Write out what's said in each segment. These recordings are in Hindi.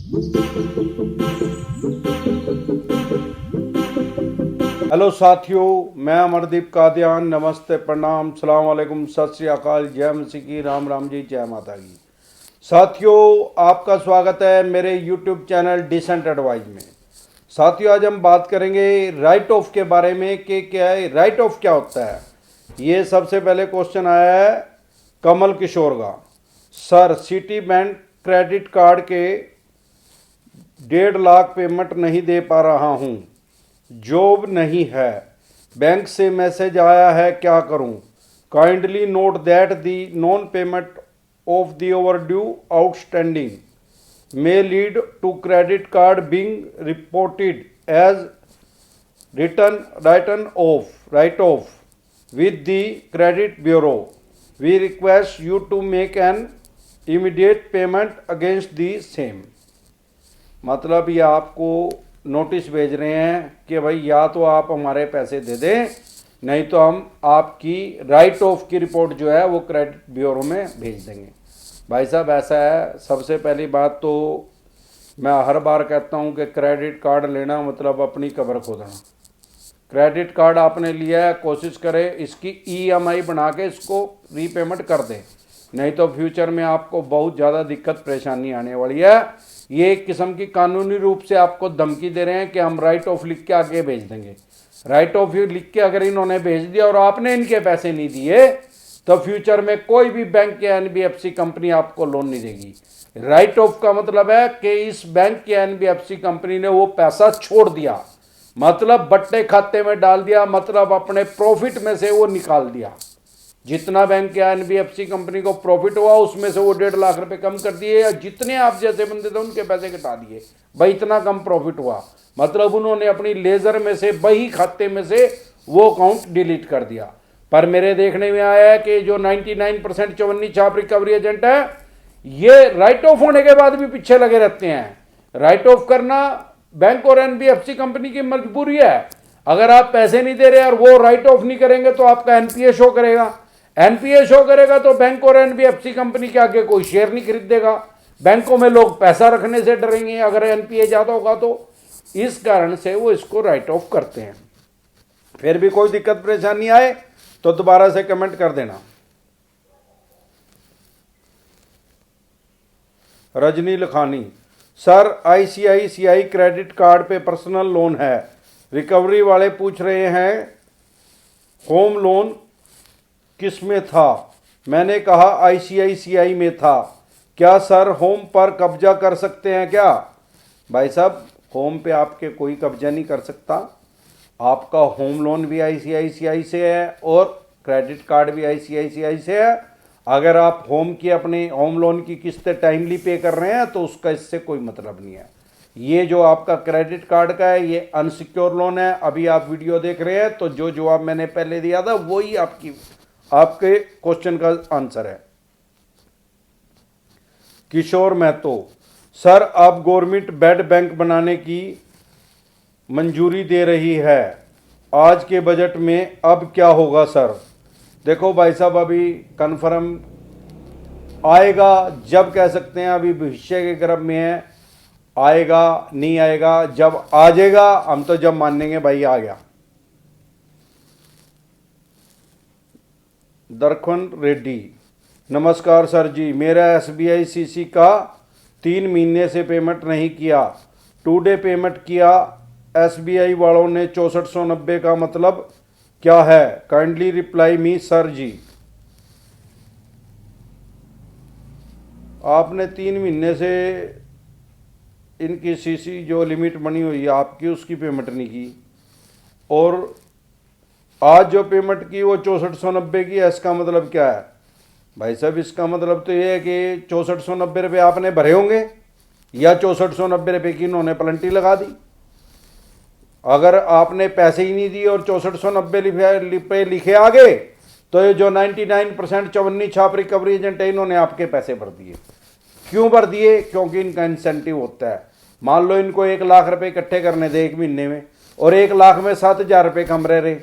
हेलो साथियों, मैं अमरदीप कादियान। नमस्ते, प्रणाम, सलाम वालेकुम, सत श्री अकाल, जय मसीह की, राम राम जी, जय माता की। साथियों, आपका स्वागत है मेरे यूट्यूब चैनल डिसेंट एडवाइज में। साथियों, आज हम बात करेंगे राइट ऑफ के बारे में कि क्या है राइट ऑफ, क्या होता है। ये सबसे पहले क्वेश्चन आया है कमल किशोर का। Sir, city bank credit card के 1.5 लाख पेमेंट नहीं दे पा रहा हूँ, जॉब नहीं है, बैंक से मैसेज आया है, क्या करूं। Kindly note that the non payment of the overdue outstanding may lead to credit card being reported as write off with the credit bureau. We request you to make an immediate payment against the same. मतलब ये आपको नोटिस भेज रहे हैं कि भाई या तो आप हमारे पैसे दे दें, नहीं तो हम आपकी राइट ऑफ की रिपोर्ट जो है वो क्रेडिट ब्यूरो में भेज देंगे। भाई साहब, ऐसा है, सबसे पहली बात तो मैं हर बार कहता हूं कि क्रेडिट कार्ड लेना मतलब अपनी कब्र खोदना। क्रेडिट कार्ड आपने लिया है, कोशिश करें इसकी ईएमआई बना के इसको रीपेमेंट कर दें, नहीं तो फ्यूचर में आपको बहुत ज़्यादा दिक्कत परेशानी आने वाली है। ये एक किस्म की कानूनी रूप से आपको धमकी दे रहे हैं कि हम राइट ऑफ लिख के आगे भेज देंगे। राइट ऑफ लिख के अगर इन्होंने भेज दिया और आपने इनके पैसे नहीं दिए तो फ्यूचर में कोई भी बैंक या एनबीएफसी कंपनी आपको लोन नहीं देगी। राइट ऑफ का मतलब है कि इस बैंक या एनबीएफसी कंपनी ने वो पैसा छोड़ दिया, मतलब बट्टे खाते में डाल दिया, मतलब अपने प्रॉफिट में से वो निकाल दिया। जितना बैंक या एनबीएफसी कंपनी को प्रॉफिट हुआ उसमें से वो 1.5 लाख रुपए कम कर दिए, या जितने आप जैसे बंदे थे उनके पैसे घटा दिए। भाई इतना कम प्रॉफिट हुआ, मतलब उन्होंने अपनी लेजर में से बही खाते में से वो अकाउंट डिलीट कर दिया। पर मेरे देखने में आया है कि जो 99% चवन्नी छाप रिकवरी एजेंट है, ये राइट ऑफ होने के बाद भी पीछे लगे रहते हैं। राइट ऑफ करना बैंक और एनबीएफसी कंपनी की मजबूरी है। अगर आप पैसे नहीं दे रहे और वो राइट ऑफ नहीं करेंगे तो आपका एनपीए शो करेगा। एनपीए शो करेगा तो बैंक और एनबीएफसी कंपनी के आगे कोई शेयर नहीं खरीदेगा। बैंकों में लोग पैसा रखने से डरेंगे अगर एनपीए ज्यादा होगा तो। इस कारण से वो इसको राइट ऑफ करते हैं। फिर भी कोई दिक्कत परेशानी आए तो दोबारा से कमेंट कर देना। Rajni Lakhani, sir ICICI credit card पे पर्सनल लोन है, रिकवरी वाले पूछ रहे हैं होम लोन किस में था। मैंने कहा आईसीआईसीआई में था। क्या सर होम पर कब्जा कर सकते हैं क्या। भाई साहब, होम पे आपके कोई कब्जा नहीं कर सकता। आपका होम लोन भी आईसीआईसीआई से है और क्रेडिट कार्ड भी आईसीआईसीआई से है। अगर आप अपने होम लोन की किस्तें टाइमली पे कर रहे हैं तो उसका इससे कोई मतलब नहीं है। ये जो आपका क्रेडिट कार्ड का है ये अनसिक्योर लोन है। अभी आप वीडियो देख रहे हैं तो जो जवाब मैंने पहले दिया था वही आपके क्वेश्चन का आंसर है। किशोर महतो, सर अब गवर्नमेंट बेड बैंक बनाने की मंजूरी दे रही है, आज के बजट में अब क्या होगा सर। देखो भाई साहब, अभी कन्फर्म आएगा जब कह सकते हैं, अभी भविष्य के गर्भ में है। आएगा नहीं आएगा, जब आ जाएगा हम तो जब मानेंगे भाई आ गया। दरखन रेड्डी, नमस्कार सर जी, मेरा एसबीआई सीसी का 3 महीने से पेमेंट नहीं किया, 2 डे पेमेंट किया। एसबीआई वालों ने 6490 का मतलब क्या है, काइंडली रिप्लाई मी सर जी। आपने 3 महीने से इनकी सीसी जो लिमिट बनी हुई है आपकी उसकी पेमेंट नहीं की, और आज जो पेमेंट की वो 6490 की है। इसका मतलब क्या है भाई साहब, इसका मतलब तो ये है कि 6490 रुपये आपने भरे होंगे या 6490 रुपये की इन्होंने प्लंटी लगा दी। अगर आपने पैसे ही नहीं दिए और 6490 रुपये लिखे आगे तो ये जो 99% चवन्नी छाप रिकवरी एजेंट है इन्होंने आपके पैसे भर दिए। क्यों भर दिए, क्योंकि इनका इंसेंटिव होता है। मान लो इनको 1 लाख रुपए इकट्ठे करने दे 1 महीने में, और 1 लाख में 7000 रुपये कम रहे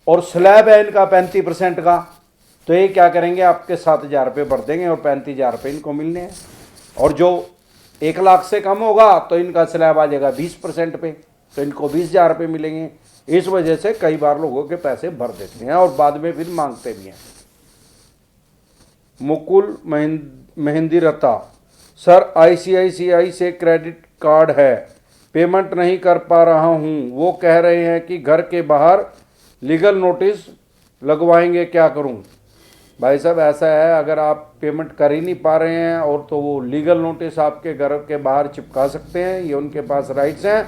और स्लैब है इनका 35% का, तो ये क्या करेंगे, आपके 7000 रुपये भर देंगे और 35000 रुपये इनको मिलने हैं। और जो 1 लाख से कम होगा तो इनका स्लैब आ जाएगा 20% पे, तो इनको 20,000 रुपये मिलेंगे। इस वजह से कई बार लोगों के पैसे भर देते हैं और बाद में फिर मांगते भी हैं। मुकुल मेहंदी रता, सर ICICI से क्रेडिट कार्ड है, पेमेंट नहीं कर पा रहा हूँ, वो कह रहे हैं कि घर के बाहर लीगल नोटिस लगवाएंगे, क्या करूँ? भाई साहब ऐसा है, अगर आप पेमेंट कर ही नहीं पा रहे हैं और तो वो लीगल नोटिस आपके घर के बाहर चिपका सकते हैं, ये उनके पास राइट्स हैं,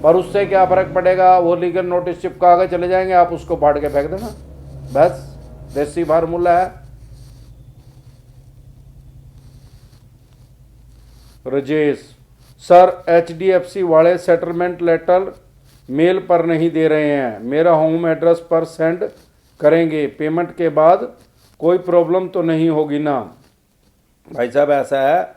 पर उससे क्या फ़र्क पड़ेगा? वो लीगल नोटिस चिपका के चले जाएंगे, आप उसको फाड़ के फेंक देना, बस देसी फार्मूला है। राजेश, सर HDFC वाले सेटलमेंट लेटर मेल पर नहीं दे रहे हैं, मेरा होम एड्रेस पर सेंड करेंगे, पेमेंट के बाद कोई प्रॉब्लम तो नहीं होगी ना? भाई साहब ऐसा है,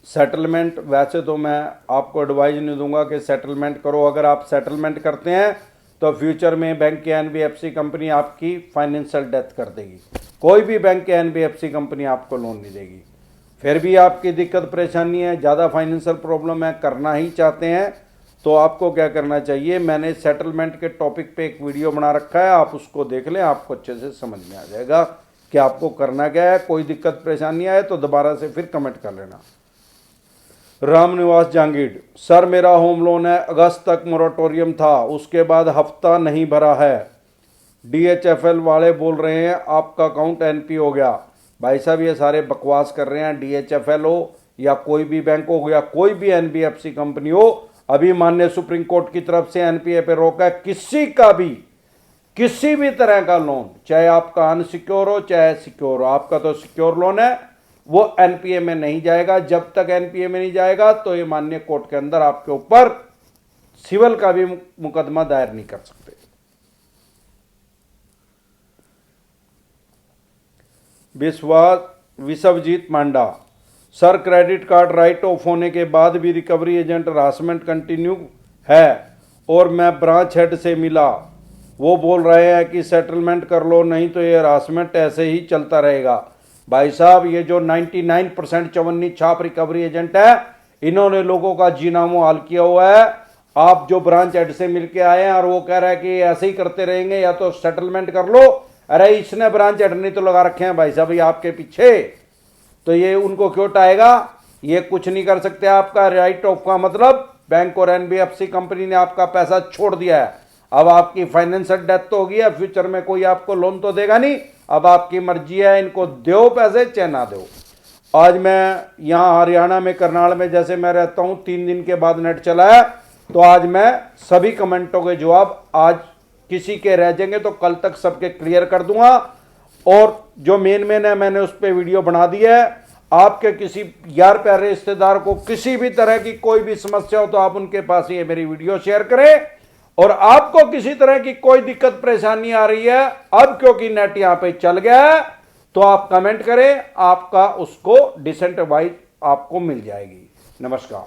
सेटलमेंट वैसे तो मैं आपको एडवाइज नहीं दूंगा कि सेटलमेंट करो। अगर आप सेटलमेंट करते हैं तो फ्यूचर में बैंक या NBFC कंपनी आपकी फाइनेंशियल डेथ कर देगी। कोई भी बैंक या NBFC कंपनी आपको लोन नहीं देगी। फिर भी आपकी दिक्कत परेशानी है, ज़्यादा फाइनेंशियल प्रॉब्लम है, करना ही चाहते हैं, तो आपको क्या करना चाहिए? मैंने सेटलमेंट के टॉपिक पे एक वीडियो बना रखा है, आप उसको देख लें, आपको अच्छे से समझ में आ जाएगा कि आपको करना क्या है। कोई दिक्कत परेशानी आए तो दोबारा से फिर कमेंट कर लेना। रामनिवास जहांगीर, सर मेरा होम लोन है, अगस्त तक मोरेटोरियम था, उसके बाद हफ्ता नहीं भरा है, DHFL वाले बोल रहे हैं आपका अकाउंट NP हो गया। भाई साहब ये सारे बकवास कर रहे हैं। DHFL हो या कोई भी बैंक हो या कोई भी NBFC कंपनी हो, अभी माननीय सुप्रीम कोर्ट की तरफ से NPA पे रोक है। किसी भी तरह का लोन, चाहे आपका अनसिक्योर हो चाहे सिक्योर हो, आपका तो सिक्योर लोन है, वो NPA में नहीं जाएगा। जब तक NPA में नहीं जाएगा तो ये माननीय कोर्ट के अंदर आपके ऊपर सिविल का भी मुकदमा दायर नहीं कर सकते। Vishwajeet Manda, sir credit card write off होने के बाद भी रिकवरी एजेंट हरासमेंट कंटिन्यू है और मैं ब्रांच हेड से मिला, वो बोल रहे हैं कि सेटलमेंट कर लो, नहीं तो ये हरासमेंट ऐसे ही चलता रहेगा। भाई साहब ये जो 99% चवन्नी छाप रिकवरी एजेंट है, इन्होंने लोगों का जीना मुहाल किया हुआ है। आप जो ब्रांच हेड से मिलके आए हैं और वो कह रहा है कि ऐसे ही करते रहेंगे या तो सेटलमेंट कर लो, अरे इसने ब्रांच हेड नहीं तो लगा रखे हैं भाई साहब ये आपके पीछे, तो ये उनको क्यों टाएगा? ये कुछ नहीं कर सकते। आपका राइट ऑफ का मतलब बैंक और NBFC कंपनी ने आपका पैसा छोड़ दिया है। अब आपकी फाइनेंशियल डेथ तो होगी, फ्यूचर में कोई आपको लोन तो देगा नहीं, अब आपकी मर्जी है, इनको दो पैसे चाहे ना दो। आज मैं यहाँ हरियाणा में करनाल में जैसे मैं रहता हूँ, 3 दिन के बाद नेट चला है, तो आज मैं सभी कमेंटों के जवाब, आज किसी के रह जाएंगे तो कल तक सबके क्लियर कर दूंगा। और जो मेन है मैंने उस पर वीडियो बना दी है। आपके किसी यार प्यारे रिश्तेदार को किसी भी तरह की कोई भी समस्या हो तो आप उनके पास ये मेरी वीडियो शेयर करें। और आपको किसी तरह की कोई दिक्कत परेशानी आ रही है, अब क्योंकि नेट यहां पे चल गया है, तो आप कमेंट करें, आपका उसको डिसेंट एडवाइस आपको मिल जाएगी। नमस्कार।